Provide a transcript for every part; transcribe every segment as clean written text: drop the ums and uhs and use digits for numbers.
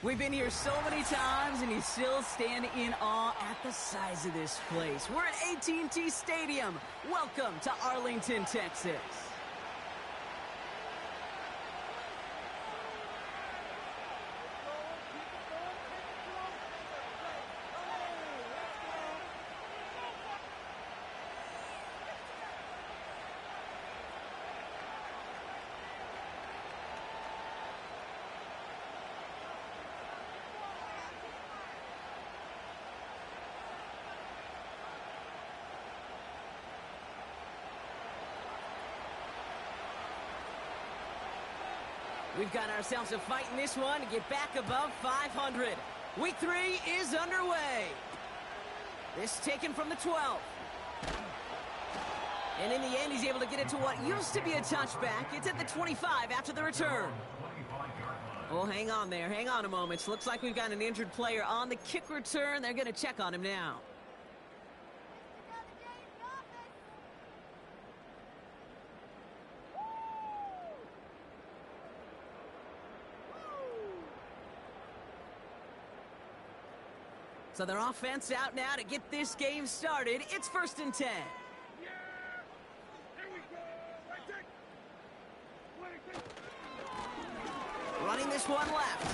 We've been here so many times, and you still stand in awe at the size of this place. We're at AT&T Stadium. Welcome to Arlington, Texas. We've got ourselves a fight in this one to get back above 500. Week 3 is underway. This taken from the 12. And in the end, he's able to get it to what used to be a touchback. It's at the 25 after the return. Oh, hang on there. Hang on a moment. Looks like we've got an injured player on the kick return. They're going to check on him now. So their offense out now to get this game started. It's 1st and 10. Yeah! Here we go! Running this one left.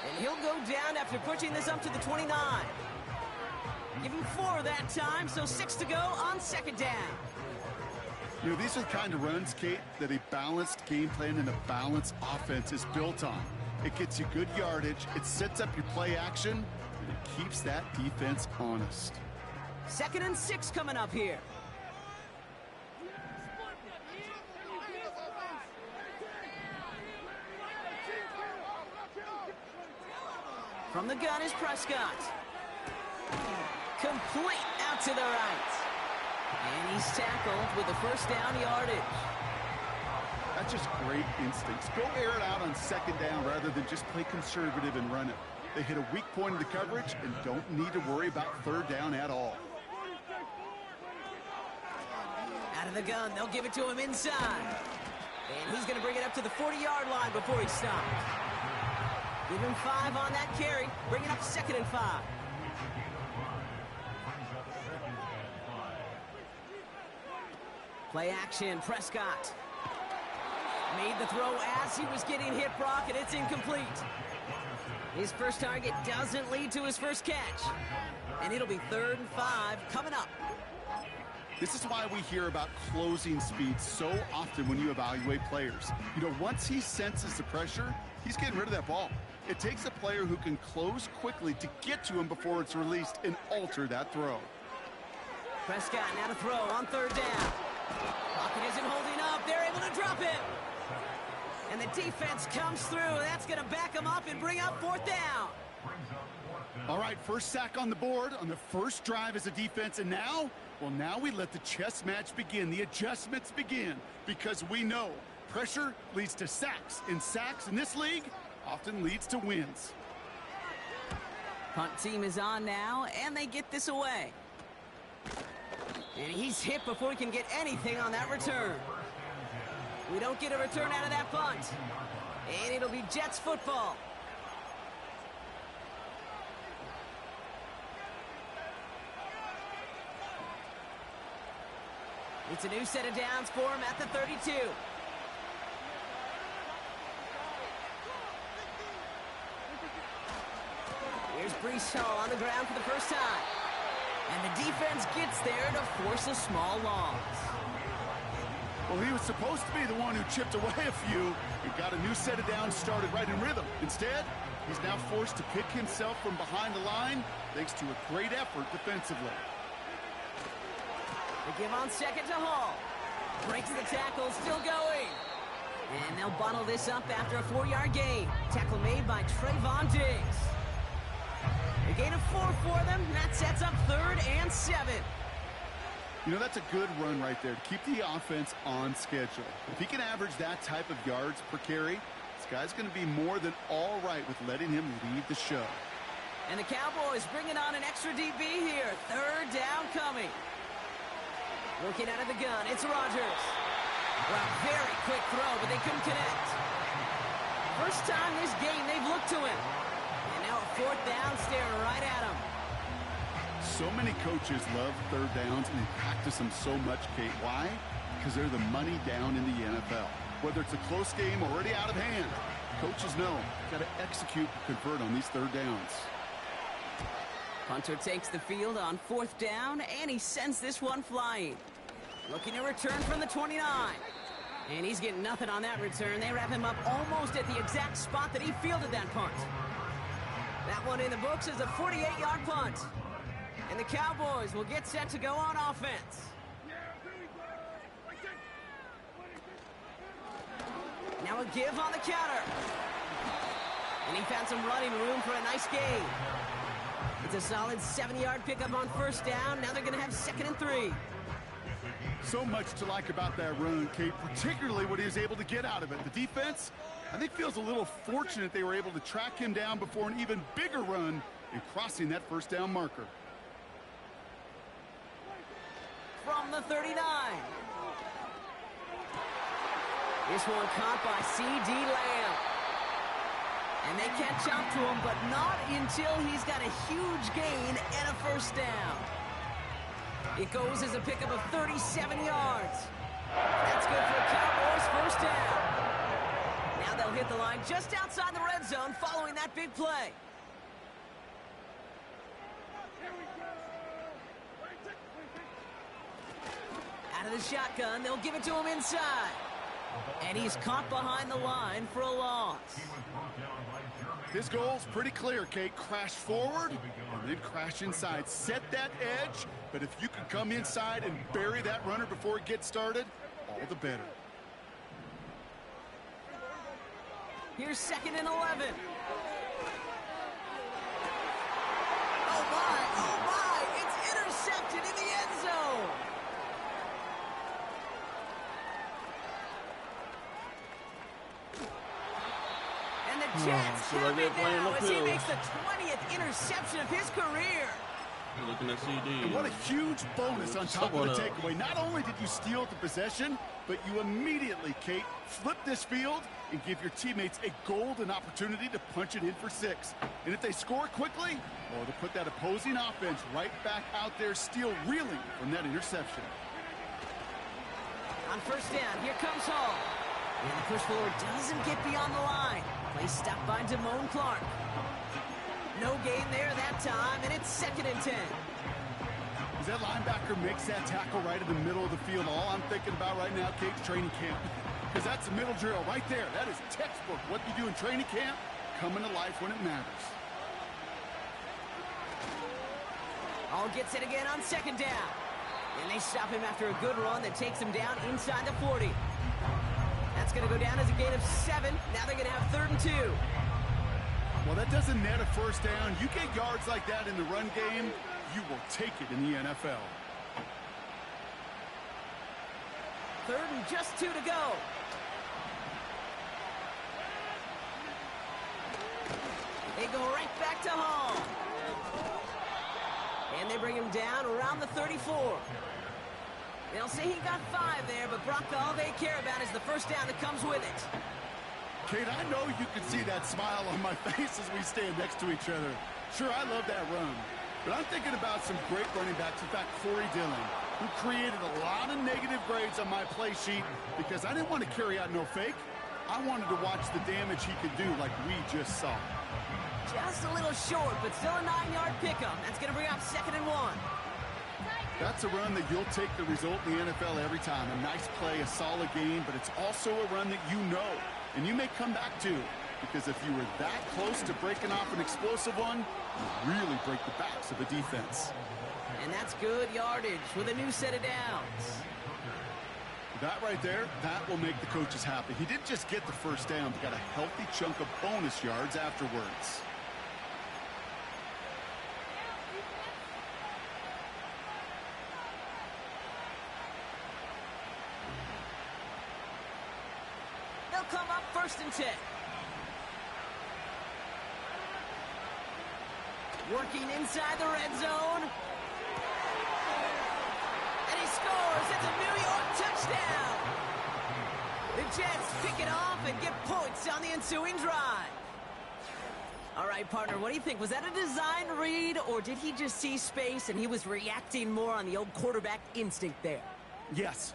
And he'll go down after pushing this up to the 29. Give him 4 that time, so 6 to go on 2nd down. You know, these are the kind of runs, Kate, that a balanced game plan and a balanced offense is built on. It gets you good yardage, it sets up your play action, and it keeps that defense honest. 2nd and 6 coming up here. From the gun is Prescott. Complete out to the right. And he's tackled with the 1st down yardage. That's just great instincts. Go air it out on 2nd down rather than just play conservative and run it. They hit a weak point of the coverage and don't need to worry about 3rd down at all. Out of the gun, they'll give it to him inside. And he's going to bring it up to the 40-yard line before he stops. Give him 5 on that carry. Bring it up 2nd and 5. Play action, Prescott. Made the throw as he was getting hit, Brock, and it's incomplete. His first target doesn't lead to his first catch. And it'll be 3rd and 5 coming up. This is why we hear about closing speed so often when you evaluate players. You know, once he senses the pressure, he's getting rid of that ball. It takes a player who can close quickly to get to him before it's released and alter that throw. Prescott now to throw on 3rd down. Pocket isn't holding up. They're able to drop him. And the defense comes through. That's going to back him up and bring up 4th down. All right, first sack on the board on the first drive as a defense. And now, well, now we let the chess match begin. The adjustments begin because we know pressure leads to sacks. And sacks in this league often leads to wins. Punt team is on now, and they get this away. And he's hit before he can get anything on that return. We don't get a return out of that punt. And it'll be Jets football. It's a new set of downs for him at the 32. Here's Breece Hall on the ground for the first time. And the defense gets there to force a small loss. Well, he was supposed to be the one who chipped away a few and got a new set of downs started right in rhythm. Instead, he's now forced to pick himself from behind the line thanks to a great effort defensively. They give on 2nd to Hall. Breaks the tackle, still going. And they'll bundle this up after a 4-yard gain. Tackle made by Trayvon Diggs. A gain of 4 for them. That sets up 3rd and 7. You know, that's a good run right there to keep the offense on schedule. If he can average that type of yards per carry, this guy's going to be more than all right with letting him lead the show. And the Cowboys bringing on an extra DB here. 3rd down coming. Working out of the gun, it's Rodgers. Well, very quick throw, but they couldn't connect. first time this game they've looked to him. And now a fourth down staring right at him. So many coaches love third downs, and they practice them so much, Kate. Why? Because they're the money down in the NFL. Whether it's a close game already out of hand, coaches know got to execute and convert on these third downs. Punter takes the field on fourth down, and he sends this one flying. Looking to return from the 29. And he's getting nothing on that return. They wrap him up almost at the exact spot that he fielded that punt. That one in the books is a 48-yard punt. And the Cowboys will get set to go on offense. Now a give on the counter. And he found some running room for a nice gain. It's a solid 7-yard pickup on first down. Now they're going to have 2nd and 3. So much to like about that run, Kate, particularly what he was able to get out of it. The defense, I think, feels a little fortunate they were able to track him down before an even bigger run in crossing that first down marker. From the 39. This one caught by C.D. Lamb. And they can't jump to him, but not until he's got a huge gain and a first down. It goes as a pickup of 37 yards. That's good for a Cowboys first down. Now they'll hit the line just outside the red zone following that big play. Out of the shotgun, they'll give it to him inside. And he's caught behind the line for a loss. His goal's pretty clear, Kate. Crash forward and then crash inside. Set that edge, but if you can come inside and bury that runner before it gets started, all the better. Here's 2nd and 11. Oh my, it's intercepted in the end zone. And the Jets have it now as he makes the 20th interception of his career. You're looking at CD. And what a huge bonus on top of the takeaway. Not only did you steal the possession, but you immediately, Kate, flip this field and give your teammates a golden opportunity to punch it in for 6. And if they score quickly, well, to put that opposing offense right back out there, still reeling from that interception. On first down, here comes Hall. And the push forward doesn't get beyond the line. Play stopped by Damone Clark. No gain there that time, and it's 2nd and 10. As that linebacker makes that tackle right in the middle of the field, all I'm thinking about right now, Kate's training camp. Because that's the middle drill right there. That is textbook. What you do in training camp, coming to life when it matters. All gets it again on 2nd down. And they stop him after a good run that takes him down inside the 40. That's going to go down as a gain of 7. Now they're going to have 3rd and 2. Well, that doesn't net a first down. You get yards like that in the run game, you will take it in the NFL. 3rd and just 2 to go. They go right back to Hall. And they bring him down around the 34. They'll say he got 5 there, but Brock, all they care about is the first down that comes with it. Kate, I know you can see that smile on my face as we stand next to each other. Sure, I love that run. But I'm thinking about some great running backs. In fact, Corey Dillon, who created a lot of negative grades on my play sheet because I didn't want to carry out no fake. I wanted to watch the damage he could do like we just saw. Just a little short, but still a 9-yard pickup. That's going to bring up 2nd and 1. That's a run that you'll take the result in the NFL every time. A nice play, a solid game, but it's also a run that you know and you may come back to, because if you were that close to breaking off an explosive one, you really break the backs of the defense. And that's good yardage with a new set of downs. That right there, that will make the coaches happy. He didn't just get the first down, he got a healthy chunk of bonus yards afterwards. They'll come up 1st and 10. Working inside the red zone. And he scores. It's a New York touchdown. The Jets pick it off and get points on the ensuing drive. All right, partner, what do you think? Was that a design read, or did he just see space and he was reacting more on the old quarterback instinct there? Yes.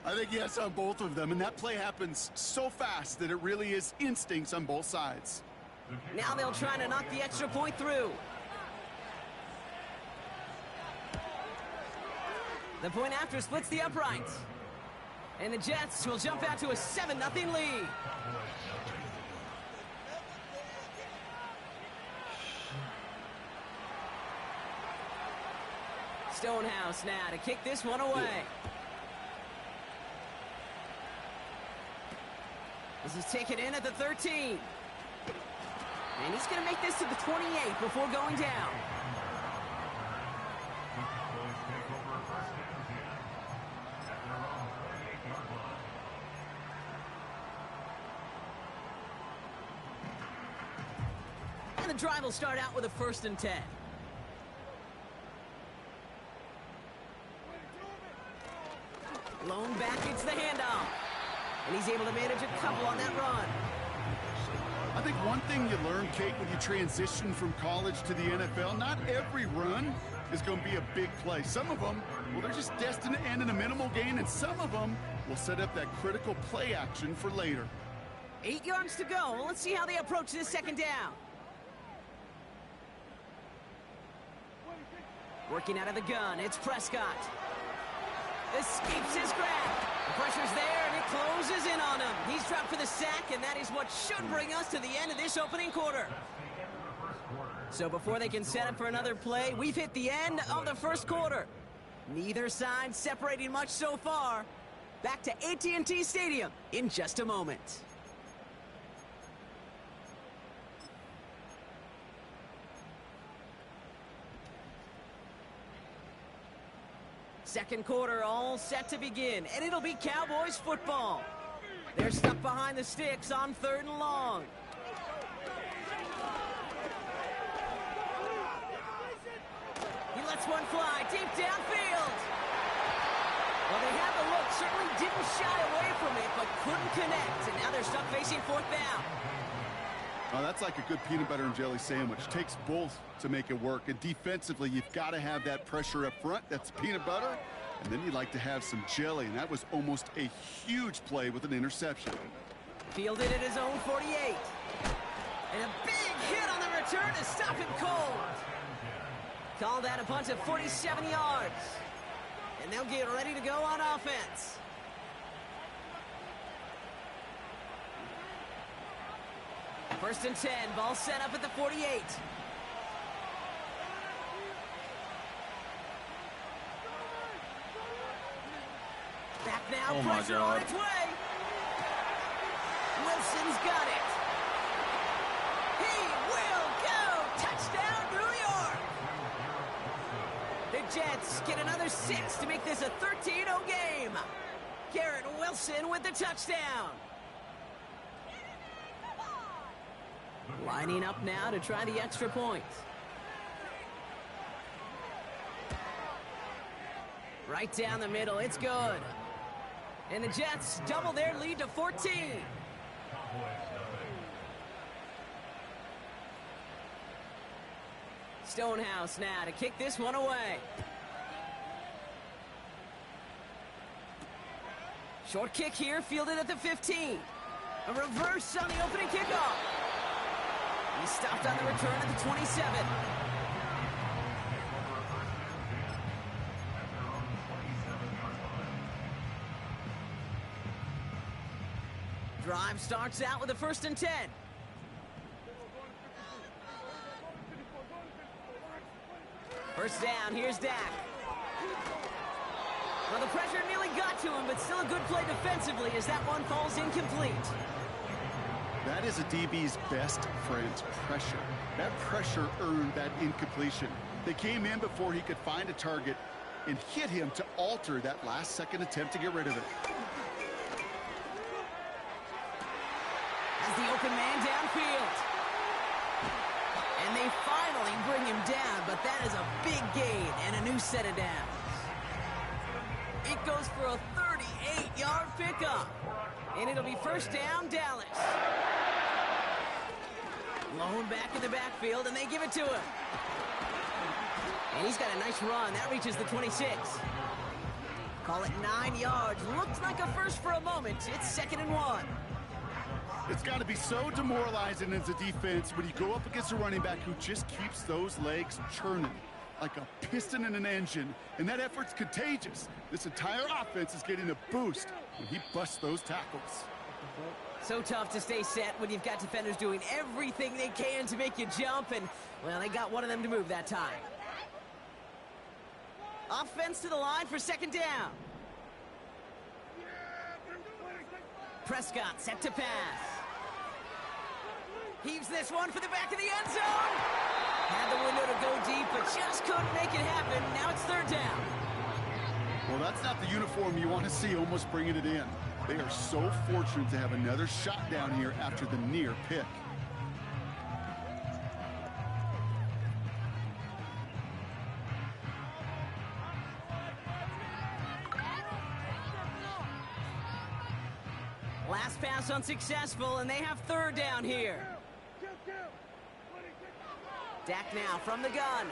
I think yes on both of them, and that play happens so fast that it really is instincts on both sides. Now they'll try to knock the extra point through. The point after splits the uprights. And the Jets will jump out to a 7-0 lead. Stonehouse now to kick this one away. This is taken in at the 13. And he's going to make this to the 28 before going down. And the drive will start out with a 1st and 10. Blown back, it's the handoff. And he's able to manage a couple on that run. I think one thing you learn, Kate, when you transition from college to the NFL, not every run is going to be a big play. Some of them, well, they're just destined to end in a minimal gain, and some of them will set up that critical play action for later. 8 yards to go. Well, let's see how they approach this 2nd down. Working out of the gun, it's Prescott. Escapes his grab. The pressure's there, and it closes in on him. He's dropped for the sack, and that is what should bring us to the end of this opening quarter. So before they can set up for another play, we've hit the end of the 1st quarter. Neither side separating much so far. Back to AT&T Stadium in just a moment. Second quarter all set to begin, and it'll be Cowboys football. They're stuck behind the sticks on 3rd and long. He lets one fly deep downfield. Well, they had the look, certainly didn't shy away from it, but couldn't connect, and now they're stuck facing 4th down. Oh, that's like a good peanut butter and jelly sandwich. Takes both to make it work. And defensively, you've got to have that pressure up front. That's peanut butter. And then you'd like to have some jelly. And that was almost a huge play with an interception. Fielded at his own 48. And a big hit on the return to stop him cold. Called that a punt of 47 yards. And they'll get ready to go on offense. First and 10, ball set up at the 48. Back now, oh my pressure God. on its way. Wilson's got it. He will go. Touchdown, New York. The Jets get another 6 to make this a 13-0 game. Garrett Wilson with the touchdown. Lining up now to try the extra point. Right down the middle, it's good. And the Jets double their lead to 14. Stonehouse now to kick this one away. Short kick here, fielded at the 15. A reverse on the opening kickoff. He stopped on the return at the 27. Drive starts out with a 1st and 10. First down, here's Dak. Well, the pressure nearly got to him, but still a good play defensively as that one falls incomplete. That is a DB's best friend, pressure. That pressure earned that incompletion. They came in before he could find a target and hit him to alter that last-second attempt to get rid of it. As the open man downfield. And they finally bring him down, but that is a big gain and a new set of downs. It goes for a 38 pickup. And it'll be first down, Dallas. Lone back in the backfield, and they give it to him. And he's got a nice run. That reaches the 26. Call it 9 yards. Looked like a first for a moment. It's 2nd and 1. It's got to be so demoralizing as a defense when you go up against a running back who just keeps those legs churning like a piston in an engine, and that effort's contagious. This entire offense is getting a boost when he busts those tackles. So tough to stay set when you've got defenders doing everything they can to make you jump, and, well, they got one of them to move that time. Offense to the line for 2nd down. Prescott set to pass. Heaves this one for the back of the end zone. Had the window to go deep, but just couldn't make it happen. Now it's 3rd down. Well, that's not the uniform you want to see almost bringing it in. They are so fortunate to have another shot down here after the near pick. Last pass unsuccessful, and they have 3rd down here. Dak now from the gun.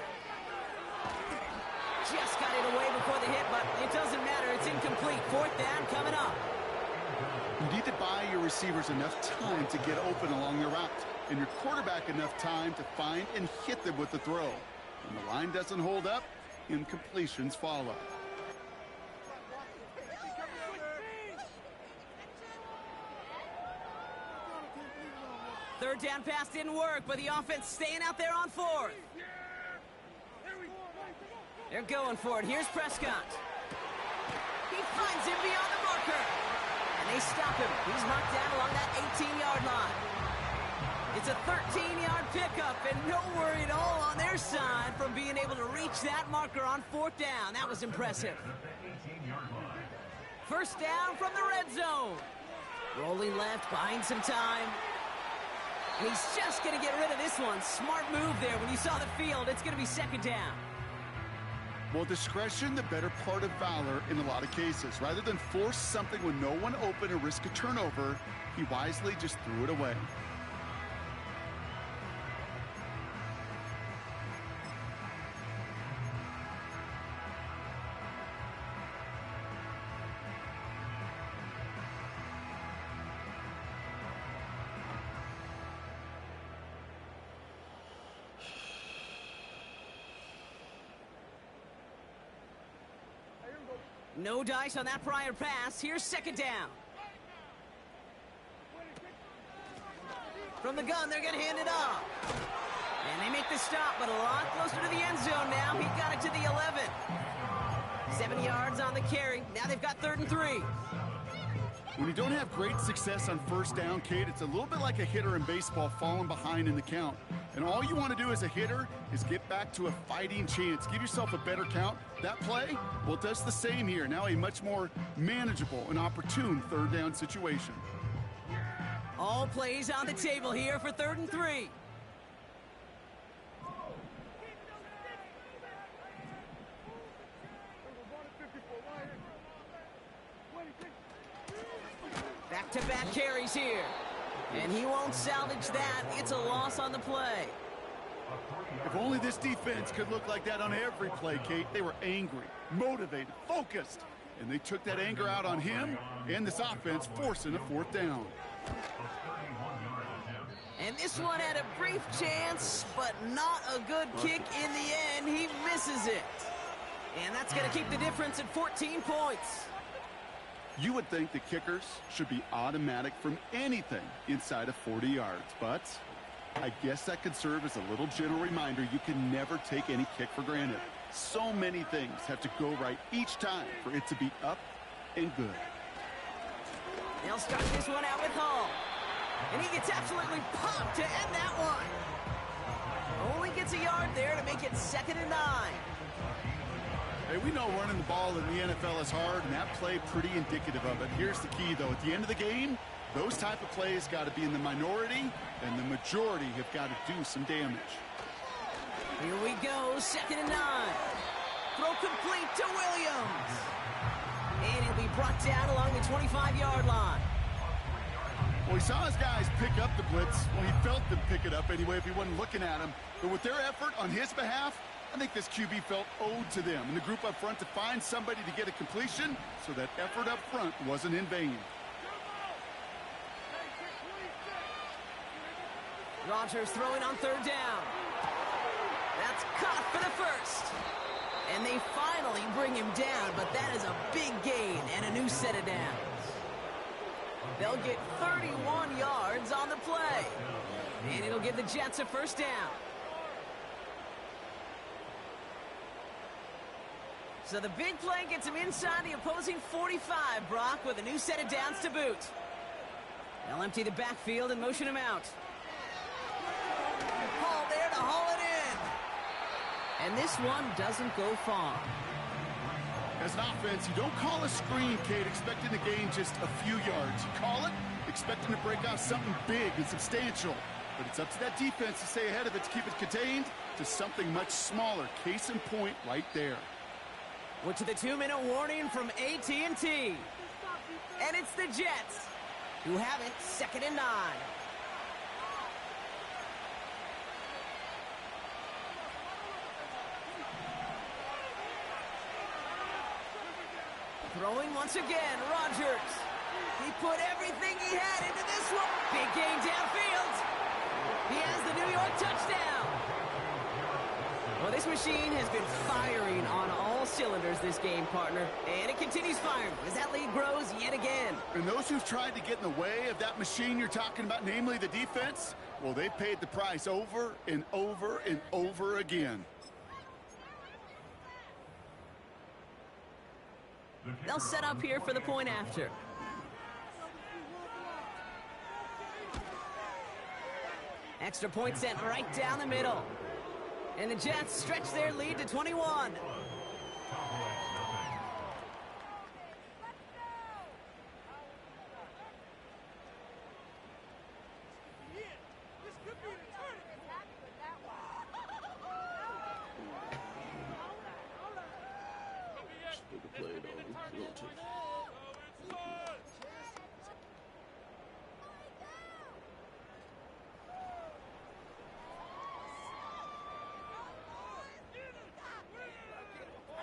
Just got it away before the hit, but it doesn't matter. It's incomplete. 4th down coming up. You need to buy your receivers enough time to get open along their route, and your quarterback enough time to find and hit them with the throw. When the line doesn't hold up, incompletions follow. Third down pass didn't work, but the offense staying out there on 4th. They're going for it. Here's Prescott. He finds him beyond the marker. And they stop him. He's marked down along that 18-yard line. It's a 13-yard pickup, and no worry at all on their side from being able to reach that marker on 4th down. That was impressive. First down from the red zone. Rolling left, buying some time. And he's just going to get rid of this one. Smart move there. When you saw the field, it's going to be 2nd down. Well, discretion, the better part of valor in a lot of cases. Rather than force something with no one open and risk a turnover, he wisely just threw it away. No dice on that prior pass. Here's 2nd down. From the gun, they're going to hand it off. And they make the stop, but a lot closer to the end zone now. He got it to the 11. 7 yards on the carry. Now they've got 3rd and 3. When you don't have great success on first down, Kate, it's a little bit like a hitter in baseball falling behind in the count. And all you want to do as a hitter is get back to a fighting chance. Give yourself a better count. That play, well, it does the same here. Now a much more manageable and opportune 3rd down situation. All plays on the table here for 3rd and 3. Back-to-back carries here. And he won't salvage that. It's a loss on the play. If only this defense could look like that on every play, Kate. They were angry, motivated, focused. And they took that anger out on him and this offense, forcing a 4th down. And this one had a brief chance, but not a good kick in the end. He misses it. And that's going to keep the difference at 14 points. You would think the kickers should be automatic from anything inside of 40 yards, but I guess that could serve as a little gentle reminder you can never take any kick for granted. So many things have to go right each time for it to be up and good. They'll start this one out with Hall. And he gets absolutely pumped to end that one. Only gets a yard there to make it 2nd and 9. Hey, we know running the ball in the NFL is hard, and that play pretty indicative of it. Here's the key, though. At the end of the game, those type of plays got to be in the minority, and the majority have got to do some damage. Here we go, 2nd and 9. Throw complete to Williams. And he'll be brought down along the 25-yard line. Well, he saw his guys pick up the blitz. Well, he felt them pick it up anyway if he wasn't looking at him. But with their effort on his behalf, I think this QB felt owed to them and the group up front to find somebody to get a completion, so that effort up front wasn't in vain. Rodgers throwing on third down. That's caught for the first. And they finally bring him down, but that is a big gain and a new set of downs. They'll get 31 yards on the play. And it'll give the Jets a first down. So the big play gets him inside the opposing 45, Brock, with a new set of downs to boot. They'll empty the backfield and motion him out. Hall there to haul it in. And this one doesn't go far. As an offense, you don't call a screen, Kate, expecting to gain just a few yards. You call it expecting to break out something big and substantial. But it's up to that defense to stay ahead of it, to keep it contained to something much smaller. Case in point right there. We're to the 2-minute warning from AT&T. And it's the Jets who have it 2nd and 9. Throwing once again, Rodgers. He put everything he had into this one. Big gain downfield. He has the New York touchdown. Well, this machine has been firing on all cylinders this game, partner. And it continues firing as that lead grows yet again. And those who've tried to get in the way of that machine you're talking about, namely the defense, well, they paid the price over and over and over again. They'll set up here for the point after. Extra point sent right down the middle. And the Jets stretch their lead to 21.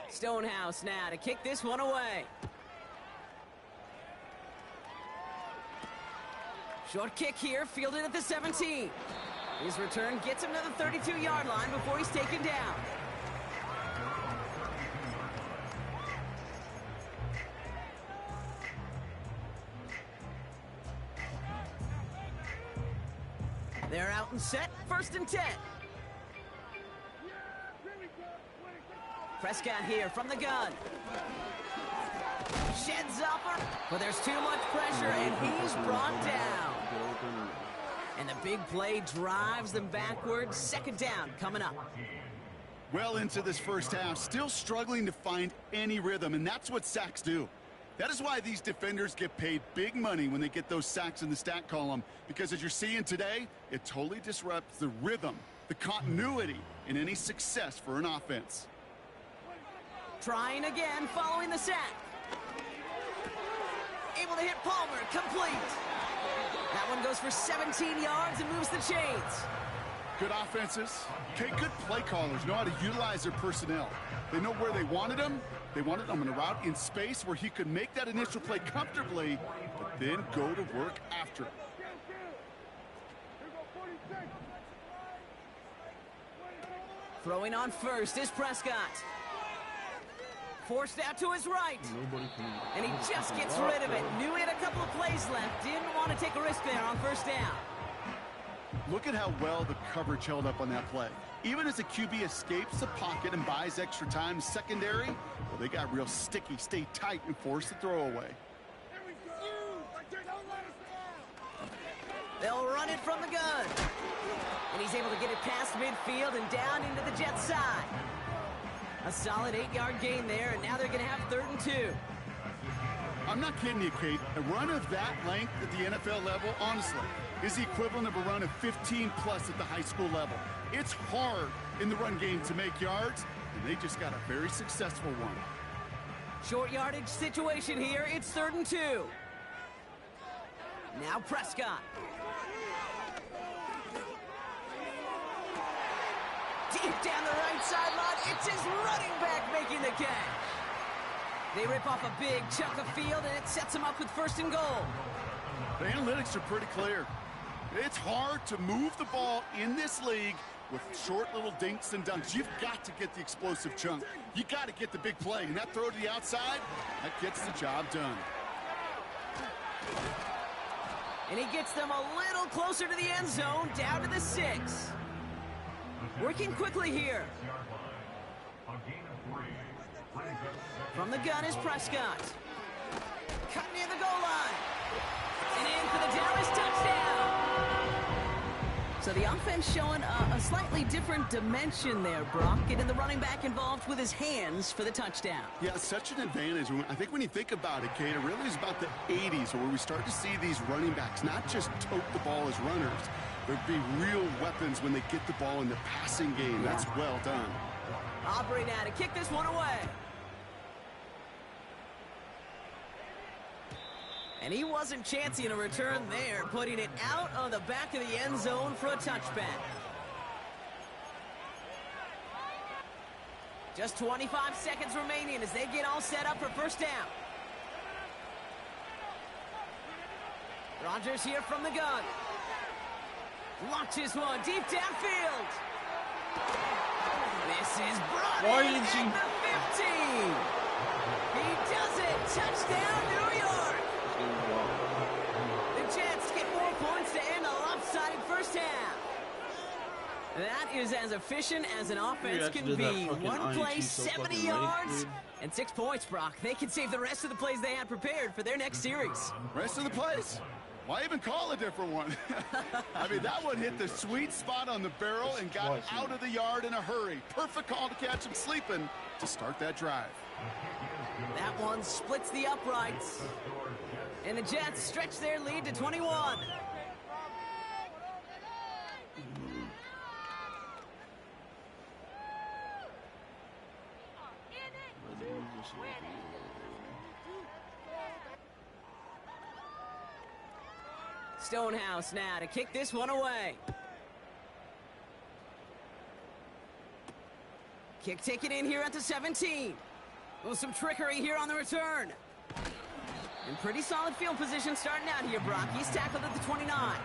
Stonehouse now to kick this one away. Short kick here, fielded at the 17. His return gets him to the 32-yard line before he's taken down. They're out and set, 1st and 10. Prescott here from the gun. Sheds up, but there's too much pressure, and he's brought down. And the big play drives them backwards. 2nd down coming up. Well into this first half, still struggling to find any rhythm, and that's what sacks do. That is why these defenders get paid big money when they get those sacks in the stat column, because as you're seeing today, it totally disrupts the rhythm, the continuity in any success for an offense. Trying again following the sack. Able to hit Palmer, complete. That one goes for 17 yards and moves the chains. Good offenses, okay, good play callers know how to utilize their personnel. They know where they wanted them. They wanted them in a route in space where he could make that initial play comfortably, but then go to work after it. Throwing on first is Prescott. Forced out to his right. And he just gets rid of it. Knew he had a couple of plays left. Didn't want to take a risk there on 1st down. Look at how well the coverage held up on that play. Even as the QB escapes the pocket and buys extra time secondary, well, they got real sticky, stay tight, and force the throw away. They'll run it from the gun. And he's able to get it past midfield and down into the Jets' side. A solid 8-yard gain there, and now they're going to have 3rd and 2. I'm not kidding you, Kate. A run of that length at the NFL level, honestly, is the equivalent of a run of 15-plus at the high school level. It's hard in the run game to make yards, and they just got a very successful one. Short yardage situation here. It's 3rd and 2. Now Prescott. Deep down the right sideline. It's his running back making the catch. They rip off a big chunk of field, and it sets them up with 1st and goal. The analytics are pretty clear. It's hard to move the ball in this league with short little dinks and dunks. You've got to get the explosive chunk. You got to get the big play. And that throw to the outside, that gets the job done. And he gets them a little closer to the end zone, down to the 6. Working quickly here. From the gun is Prescott. Cut near the goal line. And in for the Dallas touchdown. So the offense showing a slightly different dimension there, Brock. Getting the running back involved with his hands for the touchdown. Yeah, such an advantage. I think when you think about it, Kate, it really is about the 80s where we start to see these running backs not just tote the ball as runners. There'd be real weapons when they get the ball in the passing game. That's well done. Aubrey now to kick this one away. And he wasn't chancing a return there, putting it out of the back of the end zone for a touchback. Just 25 seconds remaining as they get all set up for 1st down. Rodgers here from the gun. Launches one deep downfield. This is brought in at the 15. He does it. Touchdown, New York. The Jets get 4 points to end a lopsided 1st half. That is as efficient as an offense can be. One play, 70 yards, and 6 points, Brock. They can save the rest of the plays they had prepared for their next series. Rest of the plays? Why even call a different one? I mean, that one hit the sweet spot on the barrel and got out of the yard in a hurry. Perfect call to catch him sleeping to start that drive. That one splits the uprights. And the Jets stretch their lead to 21. Stonehouse now to kick this one away. Kick taken in here at the 17. Oh, some trickery here on the return. And pretty solid field position starting out here, Brock. He's tackled at the 29.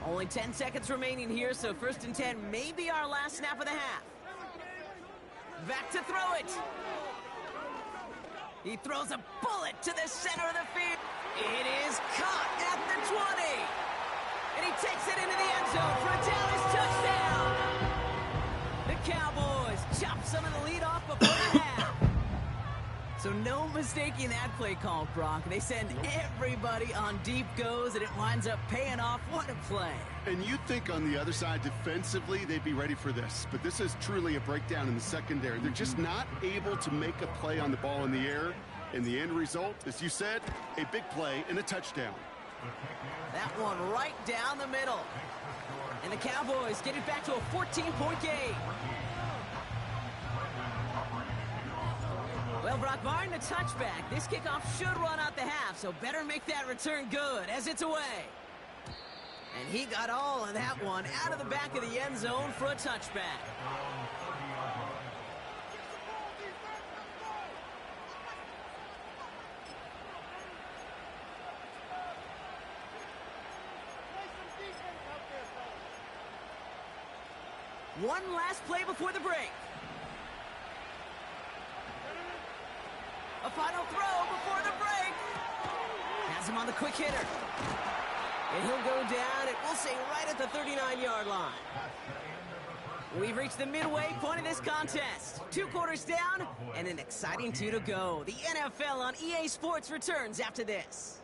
Only 10 seconds remaining here, so 1st and 10 may be our last snap of the half. Back to throw it. He throws a bullet to the center of the field. It is caught at the 20. And he takes it into the end zone for a Dallas touchdown. The Cowboys chop some of the lead off before the half. So no mistaking that play call, Brock. They send everybody on deep goes, and it winds up paying off. What a play. And you'd think on the other side, defensively, they'd be ready for this. But this is truly a breakdown in the secondary. They're just not able to make a play on the ball in the air. And the end result, as you said, a big play and a touchdown. That one right down the middle. And the Cowboys get it back to a 14-point game. Well, Brock, barring the touchback, this kickoff should run out the half, so better make that return good as it's away. And he got all of that one out of the back of the end zone for a touchback. One last play before the break. A final throw before the break. Has him on the quick hitter. And he'll go down, and we'll say right at the 39-yard line. We've reached the midway point of this contest. 2 quarters down, and an exciting 2 to go. The NFL on EA Sports returns after this.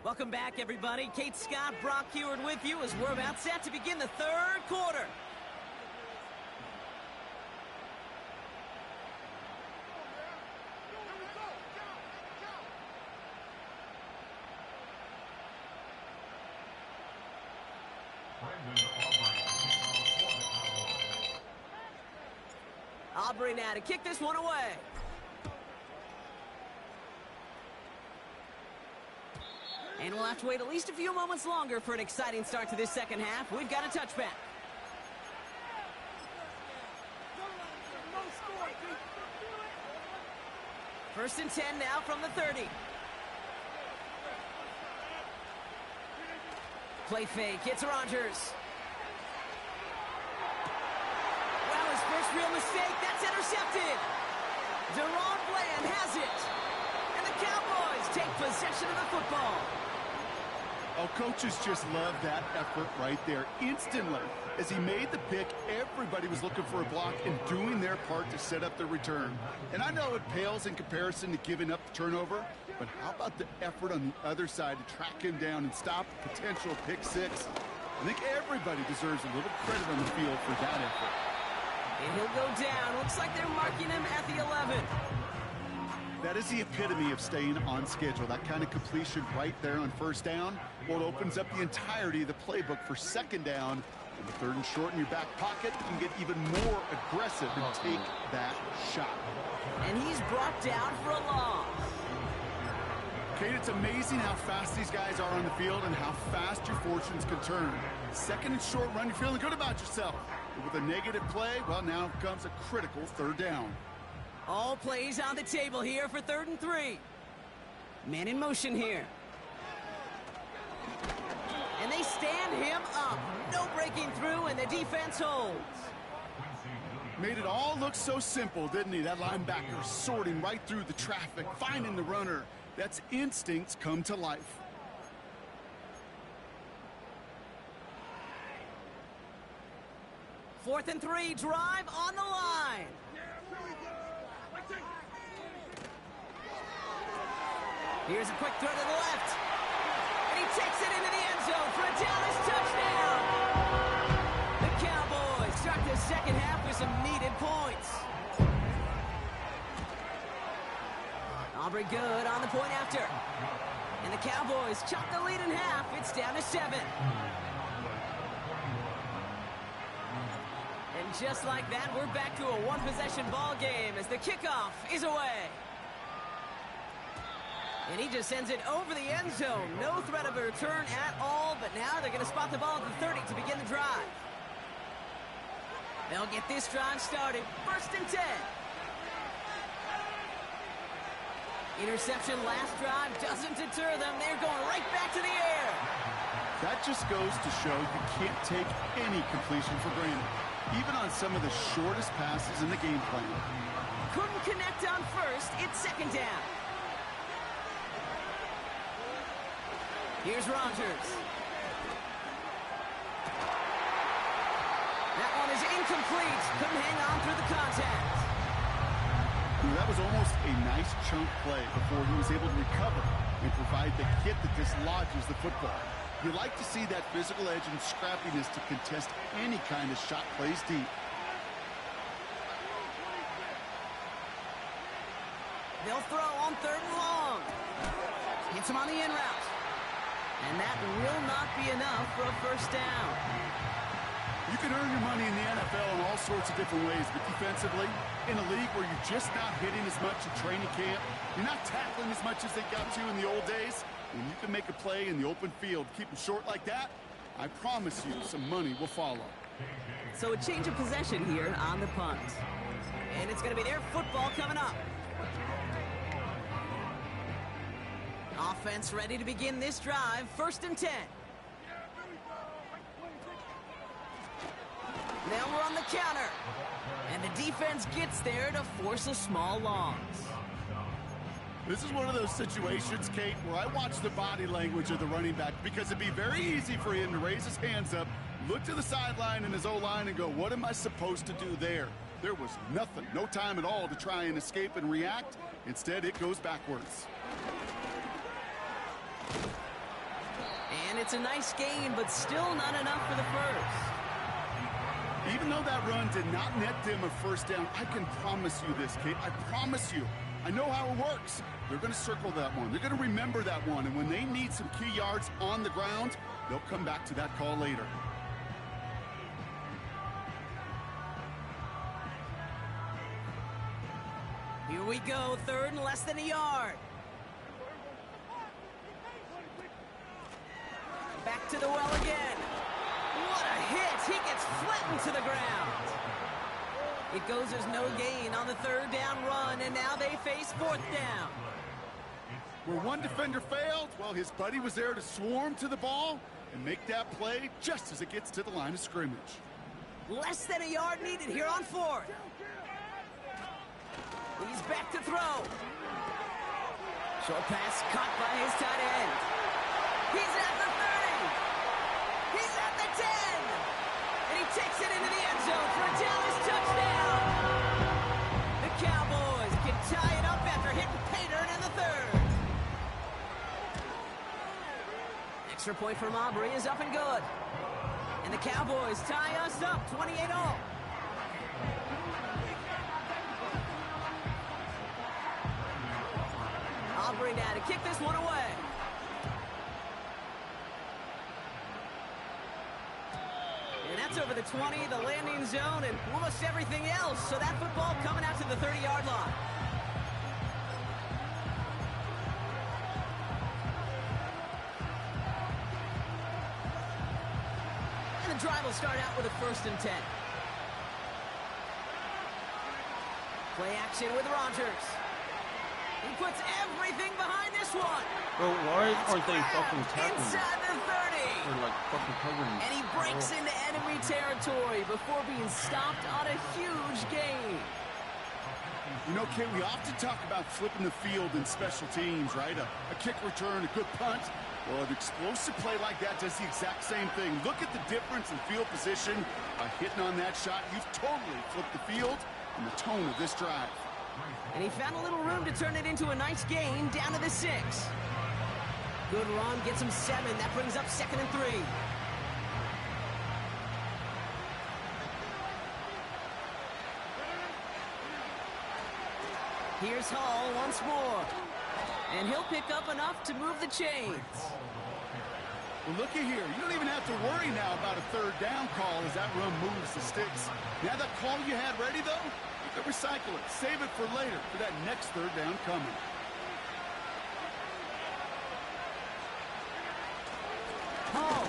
Welcome back, everybody. Kate Scott, Brock Heward with you as we're about set to begin the 3rd quarter. Aubrey now to kick this one away. And we'll have to wait at least a few moments longer for an exciting start to this second half. We've got a touchback. First and 10 now from the 30. Play fake, it's Rodgers. Wow, his first real mistake, that's intercepted. Deron Bland has it. And the Cowboys take possession of the football. Oh, coaches just love that effort right there. Instantly, as he made the pick, everybody was looking for a block and doing their part to set up the return. And I know it pales in comparison to giving up the turnover, but how about the effort on the other side to track him down and stop a potential pick six? I think everybody deserves a little credit on the field for that effort. And he'll go down. Looks like they're marking him at the 11. That is the epitome of staying on schedule. That kind of completion right there on first down. Well, it opens up the entirety of the playbook for second down. And the third and short in your back pocket, you can get even more aggressive and take that shot. And he's brought down for a loss. Kate, it's amazing how fast these guys are on the field and how fast your fortunes can turn. Second and short run, you're feeling good about yourself. But with a negative play, well, now comes a critical third down. All plays on the table here for 3rd and 3. Man in motion here. And they stand him up. No breaking through, and the defense holds. Made it all look so simple, didn't he? That linebacker sorting right through the traffic, finding the runner. That's instincts come to life. Fourth and 3, drive on the line. Here's a quick throw to the left. And he takes it into the end zone for a Dallas touchdown. The Cowboys start the second half with some needed points. Aubrey good on the point after. And the Cowboys chop the lead in half. It's down to 7. And just like that, we're back to a one-possession ball game as the kickoff is away. And he just sends it over the end zone. No threat of a return at all, but now they're going to spot the ball at the 30 to begin the drive. They'll get this drive started. First and 10. Interception last drive doesn't deter them. They're going right back to the air. That just goes to show you can't take any completion for granted, even on some of the shortest passes in the game plan. Couldn't connect on first. It's second down. Here's Rodgers. That one is incomplete. Couldn't hang on through the contact. That was almost a nice chunk play before he was able to recover and provide the hit that dislodges the football. You like to see that physical edge and scrappiness to contest any kind of shot plays deep. They'll throw on 3rd and long. Hits him on the in route. And that will not be enough for a first down. You can earn your money in the NFL in all sorts of different ways, but defensively, in a league where you're just not hitting as much in training camp, you're not tackling as much as they got to in the old days, when you can make a play in the open field, keep them short like that, I promise you some money will follow. So a change of possession here on the punt. And it's going to be their football coming up. Offense ready to begin this drive. 1st and 10. Now we're on the counter. And the defense gets there to force a small loss. This is one of those situations, Kate, where I watch the body language of the running back because it'd be very easy for him to raise his hands up, look to the sideline in his O-line and go, what am I supposed to do there? There was nothing, no time at all to try and escape and react. Instead, it goes backwards. And it's a nice gain, but still not enough for the first. Even though that run did not net them a first down, I can promise you this, Kate. I promise you. I know how it works. They're going to circle that one. They're going to remember that one. And when they need some key yards on the ground, they'll come back to that call later. Here we go, third and less than a yard. Back to the well again. What a hit! He gets flattened to the ground. It goes as no gain on the third down run, and now they face fourth down. Where one defender failed, well, his buddy was there to swarm to the ball and make that play just as it gets to the line of scrimmage. Less than a yard needed here on fourth. He's back to throw. Short pass caught by his tight end. He's at the 30. He's at the 10. And he takes it into the end zone for a Dallas touchdown. The Cowboys can tie it up after hitting pay dirt in the third. Extra point from Aubrey is up and good. And the Cowboys tie us up 28-all. Aubrey now to kick this one away. And that's over the 20, the landing zone, and almost everything else. So that football coming out to the 30-yard line. And the drive will start out with a 1st and 10. Play action with Rodgers. He puts everything behind this one. Bro, why aren't they fucking tackling? Inside the 30. They're like fucking covering. And he breaks into enemy territory before being stopped on a huge gain. You know, Kate, we often talk about flipping the field in special teams, right? A kick return, a good punt. Well, an explosive play like that does the exact same thing. Look at the difference in field position. By hitting on that shot, you've totally flipped the field and the tone of this drive. And he found a little room to turn it into a nice gain down to the 6. Good run, gets him 7. That brings up 2nd and 3. Here's Hall once more. And he'll pick up enough to move the chains. Well, looky here. You don't even have to worry now about a 3rd down call as that run moves the sticks. Now that call you had ready, though, you can recycle it. Save it for later for that next 3rd down coming. Oh,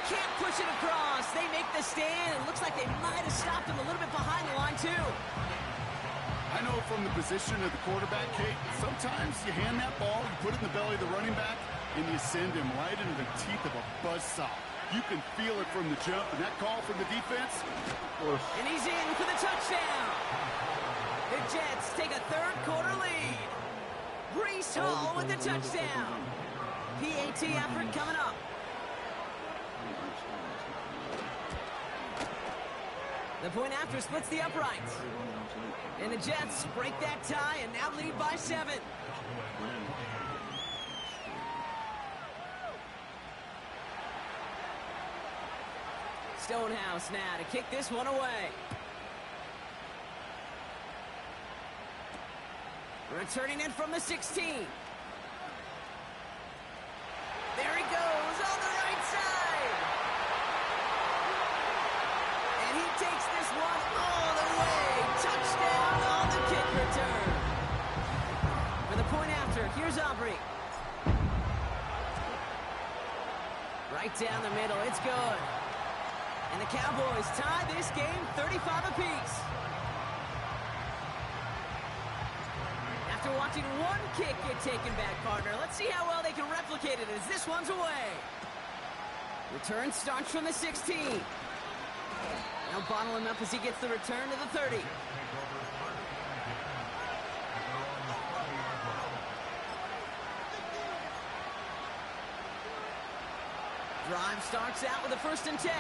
can't push it across. They make the stand. It looks like they might have stopped him a little bit behind the line, too. I know from the position of the quarterback, Kate, sometimes you hand that ball, you put it in the belly of the running back, and you send him right into the teeth of a buzzsaw. You can feel it from the jump, and that call from the defense. And he's in for the touchdown. The Jets take a 3rd quarter lead. Brees Hall with the touchdown. PAT effort coming up. The point after splits the uprights. And the Jets break that tie and now lead by 7. Stonehouse now to kick this one away. Returning it from the 16. There he goes on the right side. And he takes this one all the way. Touchdown on the kick return. For the point after, here's Aubrey. Right down the middle, it's good. And the Cowboys tie this game 35 apiece. After watching one kick get taken back, partner, let's see how well they can replicate it as this one's away. Return starts from the 16. Now bottle him up as he gets the return to the 30. Drive starts out with a 1st and 10.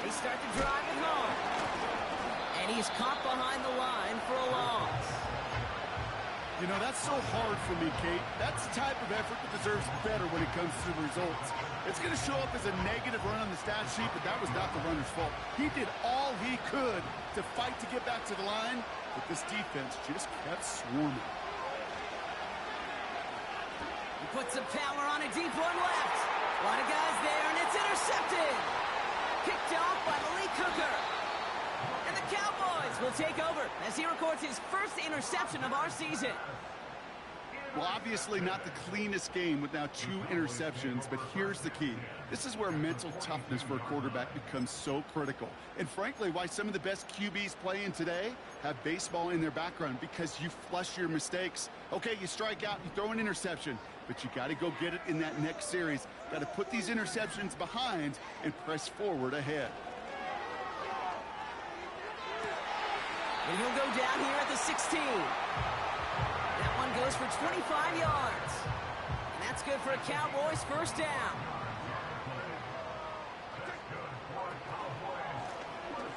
They start the drive at home. And he's caught behind the line for a loss. You know, that's so hard for me, Kate. That's the type of effort that deserves better when it comes to the results. It's going to show up as a negative run on the stat sheet, but that was not the runner's fault. He did all he could to fight to get back to the line, but this defense just kept swarming. He puts some power on a deep one left. A lot of guys there, and it's intercepted. Picked off by Malik Hooker. And the Cowboys will take over as he records his first interception of our season. Well, obviously not the cleanest game with now 2 interceptions, but here's the key. This is where mental toughness for a quarterback becomes so critical. And frankly, why some of the best QBs playing today have baseball in their background, because you flush your mistakes. Okay, you strike out, you throw an interception, but you got to go get it in that next series. Got to put these interceptions behind and press forward ahead. And he'll go down here at the 16. That one goes for 25 yards. And that's good for a Cowboys first down.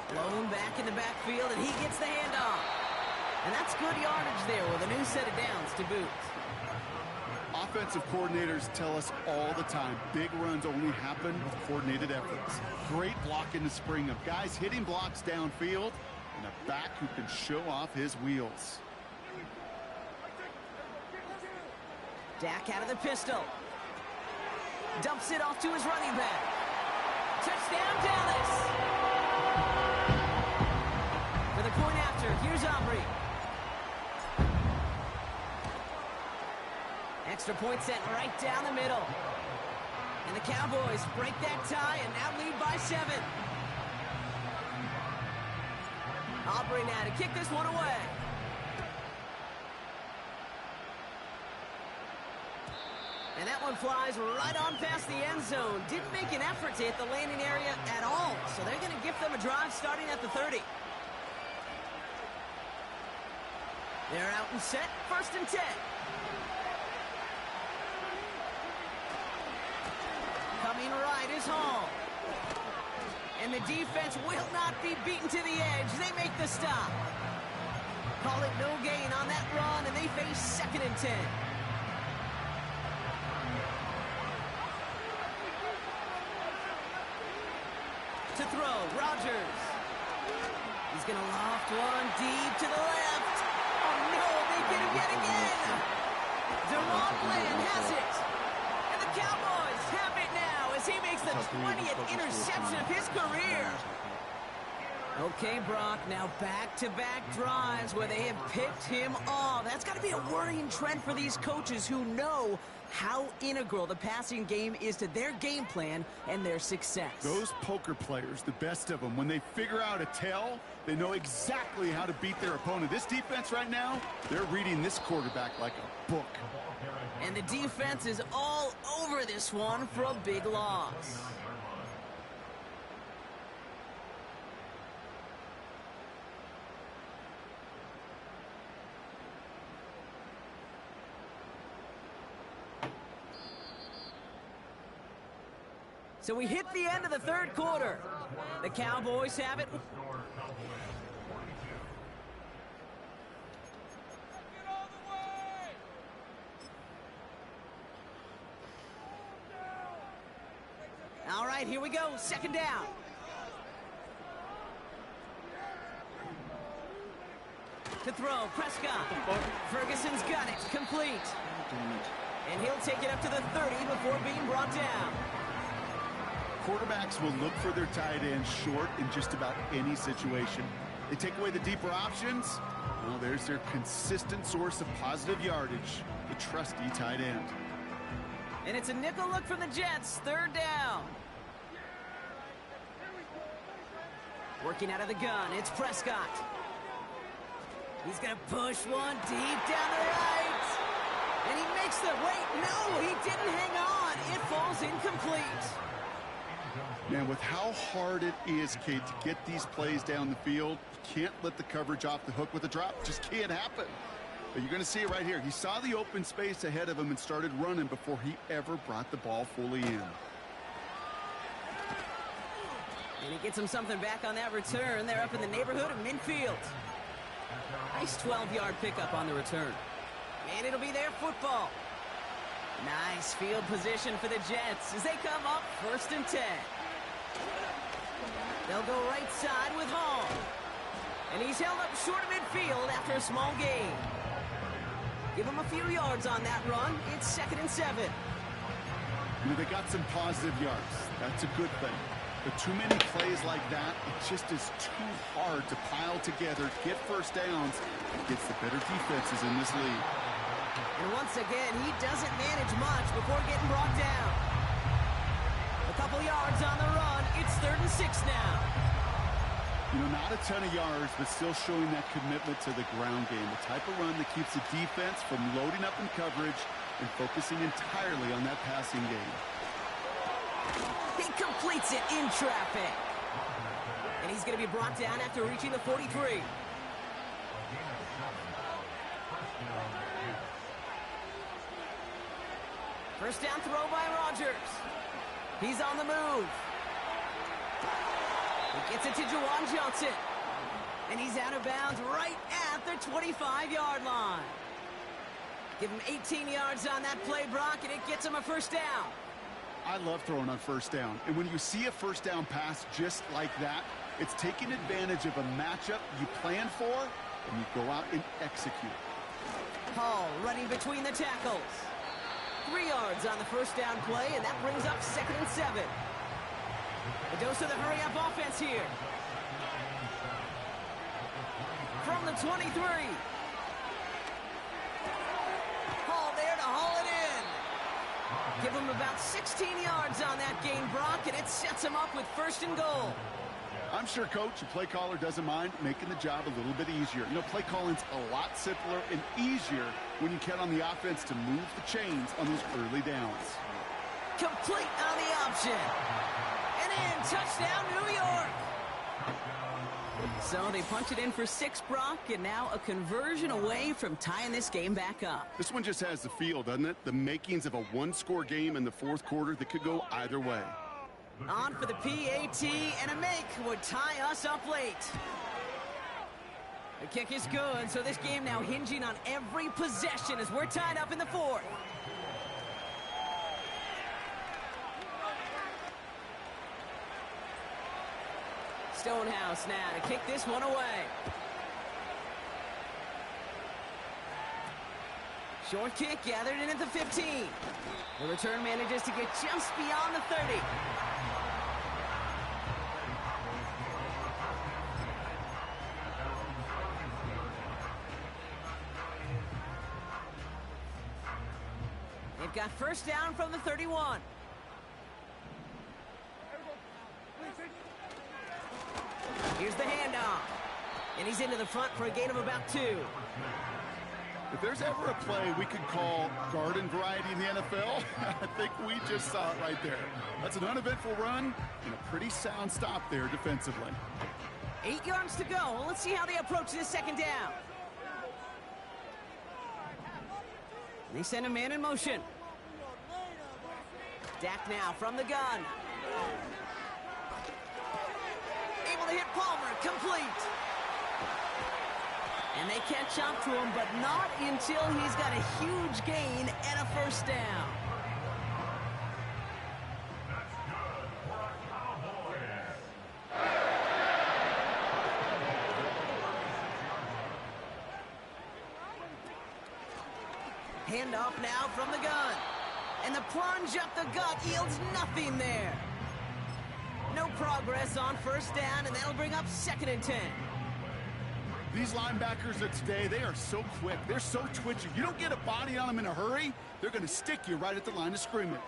Blown back in the backfield, and he gets the handoff. And that's good yardage there with a new set of downs to boot. Offensive coordinators tell us all the time, big runs only happen with coordinated efforts. Great block in the spring of guys hitting blocks downfield and a back who can show off his wheels. Dak out of the pistol. Dumps it off to his running back. Touchdown, Dallas. For the point after, here's Aubrey. Extra point set right down the middle. And the Cowboys break that tie and now lead by 7. Aubrey now to kick this one away. And that one flies right on past the end zone. Didn't make an effort to hit the landing area at all. So they're going to give them a drive starting at the 30. They're out and set. 1st and 10. Coming right is Hall. And the defense will not be beaten to the edge. They make the stop. Call it no gain on that run, and they face 2nd and 10. To throw, Rodgers. He's going to loft one deep to the left. Oh, no, they get him yet again. DeRon Bland has it. And the Cowboys have it now as he makes the 20th interception of his career. Okay, Brock, now back-to-back drives where they have picked him off. That's got to be a worrying trend for these coaches who know how integral the passing game is to their game plan and their success. Those poker players, the best of them, when they figure out a tell, they know exactly how to beat their opponent. This defense right now, they're reading this quarterback like a book. And the defense is all over this one for a big loss. So we hit the end of the 3rd quarter. The Cowboys have it. All right, here we go. 2nd down. To throw, Prescott. Ferguson's got it. Complete. And he'll take it up to the 30 before being brought down. Quarterbacks will look for their tight end short in just about any situation. They take away the deeper options. Well, there's their consistent source of positive yardage, the trusty tight end. And it's a nickel look from the Jets. 3rd down. Working out of the gun, it's Prescott. He's going to push one deep down the right. And he makes the, wait, no, he didn't hang on. It falls incomplete. Man, with how hard it is, Kate, to get these plays down the field, you can't let the coverage off the hook with a drop. It just can't happen. But you're going to see it right here. He saw the open space ahead of him and started running before he ever brought the ball fully in. And he gets him something back on that return. They're up in the neighborhood of midfield. Nice 12-yard pickup on the return. And it'll be their football. Nice field position for the Jets as they come up 1st and 10. They'll go right side with Hall. And he's held up short of midfield after a small gain. Give him a few yards on that run. It's 2nd and 7. You know, they got some positive yards. That's a good thing. But too many plays like that, it just is too hard to pile together, get first downs, against the better defenses in this league. And once again, he doesn't manage much before getting brought down. A couple yards on the run. It's 3rd and 6 now. You know, not a ton of yards, but still showing that commitment to the ground game. The type of run that keeps the defense from loading up in coverage and focusing entirely on that passing game. He completes it in traffic. And he's going to be brought down after reaching the 43. First down throw by Rodgers. He's on the move. He gets it to Juwan Johnson. And he's out of bounds right at the 25-yard line. Give him 18 yards on that play, Brock, and it gets him a first down. I love throwing on first down. And when you see a first down pass just like that, it's taking advantage of a matchup you plan for, and you go out and execute. Hall running between the tackles. 3 yards on the first down play, and that brings up 2nd and 7. A dose of the hurry-up offense here. From the 23. Hall there to haul it in. Give him about 16 yards on that gain, Brock, and it sets him up with 1st and goal. I'm sure, Coach, the play caller doesn't mind making the job a little bit easier. You know, play calling's a lot simpler and easier when you count on the offense to move the chains on those early downs. Complete on the option. And in, touchdown, New York. So they punch it in for 6, Brock, and now a conversion away from tying this game back up. This one just has the feel, doesn't it? The makings of a one-score game in the 4th quarter that could go either way. On for the PAT, and a make would tie us up late. The kick is good, so this game now hinging on every possession as we're tied up in the 4th. Stonehouse now to kick this one away. Short kick gathered in at the 15. The return manages to get just beyond the 30. They've got first down from the 31. Here's the handoff. And he's into the front for a gain of about 2. If there's ever a play we could call garden variety in the NFL, I think we just saw it right there. That's an uneventful run and a pretty sound stop there defensively. 8 yards to go. Let's see how they approach this 2nd down. They send a man in motion. Dak now from the gun. Able to hit Palmer, complete. And they catch up to him, but not until he's got a huge gain and a first down. Hand off now from the gun. And the plunge up the gut yields nothing there. No progress on first down, and that'll bring up 2nd and 10. These linebackers of today, they are so quick. They're so twitchy. You don't get a body on them in a hurry, they're going to stick you right at the line of scrimmage.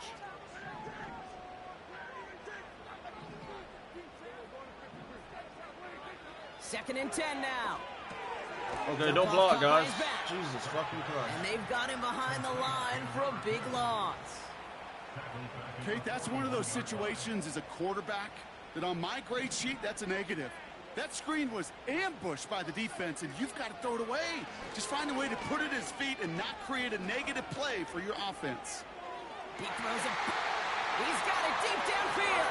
Second and 10 now. Okay, don't block, guys. Jesus fucking Christ. And they've got him behind the line for a big loss. Kate, that's one of those situations as a quarterback that on my grade sheet, that's a negative. That screen was ambushed by the defense, and you've got to throw it away. Just find a way to put it at his feet and not create a negative play for your offense. He throws it. He's got it deep downfield.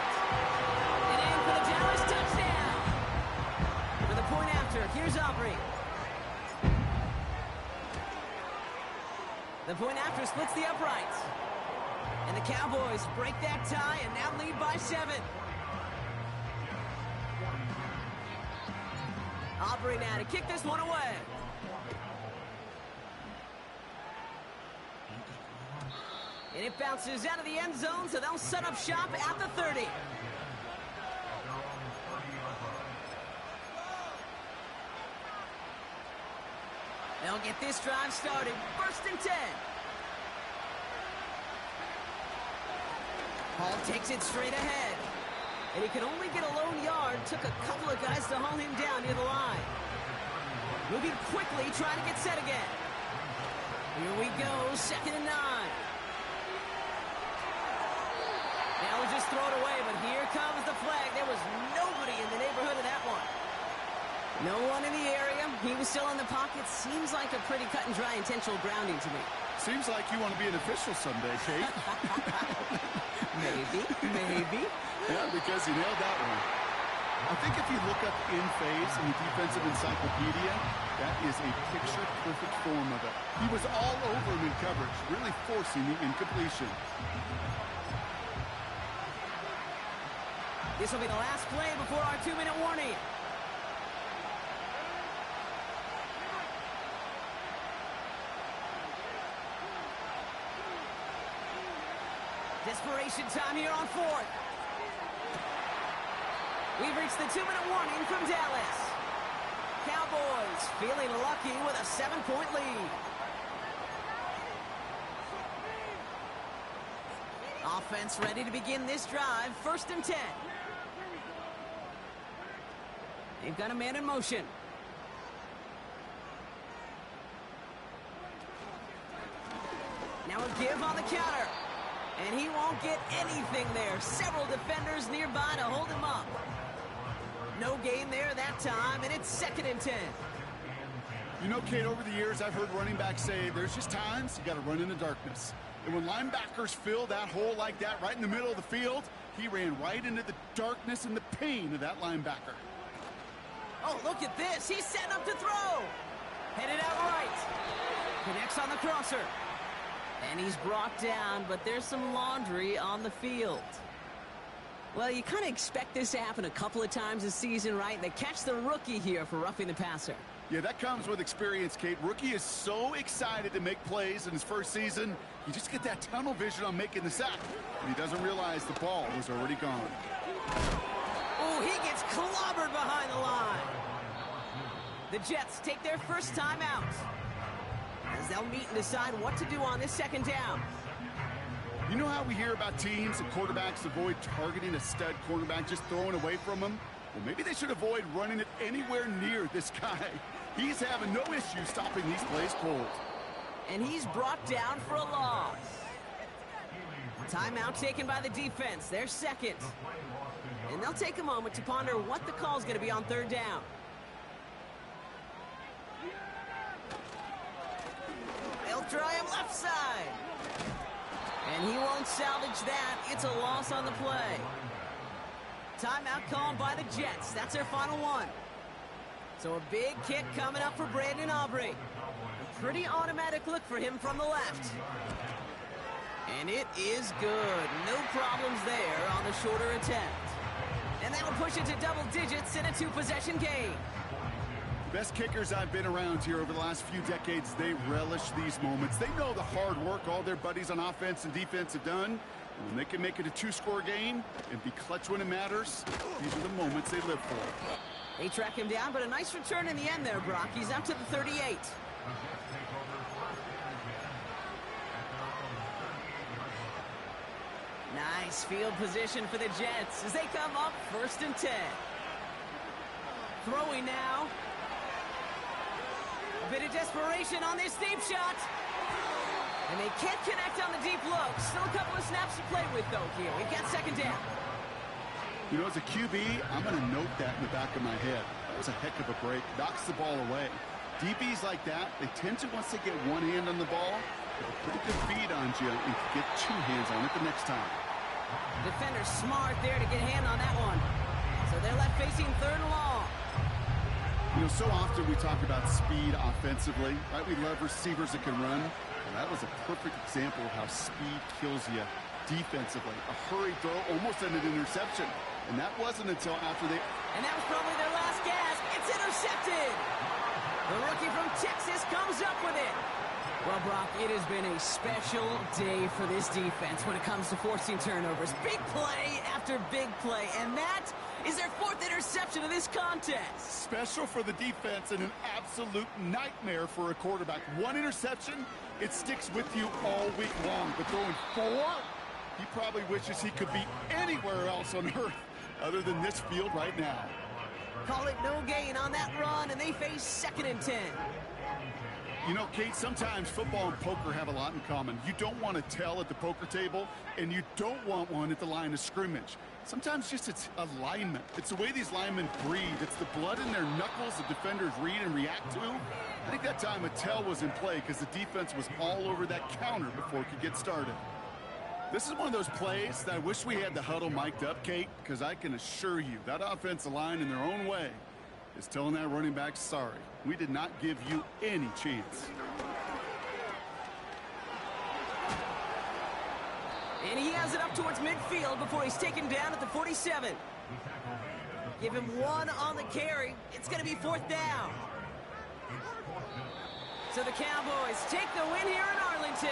And in for the Dallas touchdown. For the point after, here's Aubrey. The point after splits the uprights. And the Cowboys break that tie and now lead by 7. Aubrey now to kick this one away. And it bounces out of the end zone, so they'll set up shop at the 30. They'll get this drive started. 1st and 10. Hall takes it straight ahead. And he could only get a lone yard. Took a couple of guys to haul him down near the line. Moving quickly, trying to get set again. Here we go, 2nd and 9. Now we'll just throw it away, but here comes the flag. There was nobody in the neighborhood of that one. No one in the area. He was still in the pocket. Seems like a pretty cut and dry intentional grounding to me. Seems like you want to be an official someday, Kate. Maybe. Yeah, because you nailed that one. I think if you look up in phase in the defensive encyclopedia, that is a picture-perfect form of it. He was all over him in coverage, really forcing the incompletion. This will be the last play before our 2-minute warning. Desperation time here on 4th. We've reached the 2-minute warning from Dallas. Cowboys feeling lucky with a 7-point lead. Offense ready to begin this drive. 1st and 10. They've got a man in motion. Now a give on the counter. And he won't get anything there. Several defenders nearby to hold him up. No gain there that time, and it's 2nd and 10. You know, Kate, over the years, I've heard running backs say there's just times you got to run in the darkness. And when linebackers fill that hole like that right in the middle of the field, he ran right into the darkness and the pain of that linebacker. Oh, look at this. He's setting up to throw. Headed out right. Connects on the crosser. And he's brought down, but there's some laundry on the field. Well, you kind of expect this to happen a couple of times this season, right? They catch the rookie here for roughing the passer. Yeah, that comes with experience, Kate. Rookie is so excited to make plays in his first season. You just get that tunnel vision on making the sack. And he doesn't realize the ball was already gone. Oh, he gets clobbered behind the line. The Jets take their first time out, as they'll meet and decide what to do on this 2nd down. You know how we hear about teams and quarterbacks avoid targeting a stud quarterback, just throwing away from him? Well, maybe they should avoid running it anywhere near this guy. He's having no issue stopping these plays cold. And he's brought down for a loss. Timeout taken by the defense. They're 2nd. And they'll take a moment to ponder what the call is going to be on 3rd down. They'll try him left side. And he won't salvage that. It's a loss on the play. Timeout called by the Jets. That's their final one. So a big kick coming up for Brandon Aubrey. A pretty automatic look for him from the left. And it is good. No problems there on the shorter attempt. And that'll push it to double digits in a 2-possession game. The best kickers I've been around here over the last few decades, they relish these moments. They know the hard work all their buddies on offense and defense have done. And when they can make it a 2-score game and be clutch when it matters, these are the moments they live for. They track him down, but a nice return in the end there, Brock. He's up to the 38. Nice field position for the Jets as they come up 1st and 10. Throwing now. A bit of desperation on this deep shot. And they can't connect on the deep look. Still a couple of snaps to play with, though, here. We've got 2nd down. You know, as a QB, I'm going to note that in the back of my head. That was a heck of a break. Knocks the ball away. DBs like that, they tend to, once they get one hand on the ball, have a pretty good beat on you and get 2 hands on it the next time. Defender smart there to get a hand on that one. So they're left facing 3rd and long. You know, so often we talk about speed offensively, right? We love receivers that can run. And that was a perfect example of how speed kills you defensively. A hurried throw almost ended an interception. And that wasn't until after they... And that was probably their last gasp. It's intercepted. The rookie from Texas comes up with it. Well, Brock, it has been a special day for this defense when it comes to forcing turnovers. Big play after big play. And that is their 4th interception of this contest. Special for the defense and an absolute nightmare for a quarterback. 1 interception, it sticks with you all week long. But throwing 4, he probably wishes he could be anywhere else on earth other than this field right now. Call it no gain on that run, and they face 2nd and 10. You know, Kate, sometimes football and poker have a lot in common. You don't want to tell at the poker table, and you don't want one at the line of scrimmage. Sometimes just it's alignment. It's the way these linemen breathe. It's the blood in their knuckles the defenders read and react to. I think that time a tell was in play because the defense was all over that counter before it could get started. This is one of those plays that I wish we had the huddle mic'd up, Kate, because I can assure you that offensive line in their own way is telling that running back, sorry, we did not give you any chance. And he has it up towards midfield before he's taken down at the 47. Give him 1 on the carry. It's going to be 4th down. So the Cowboys take the win here in Arlington.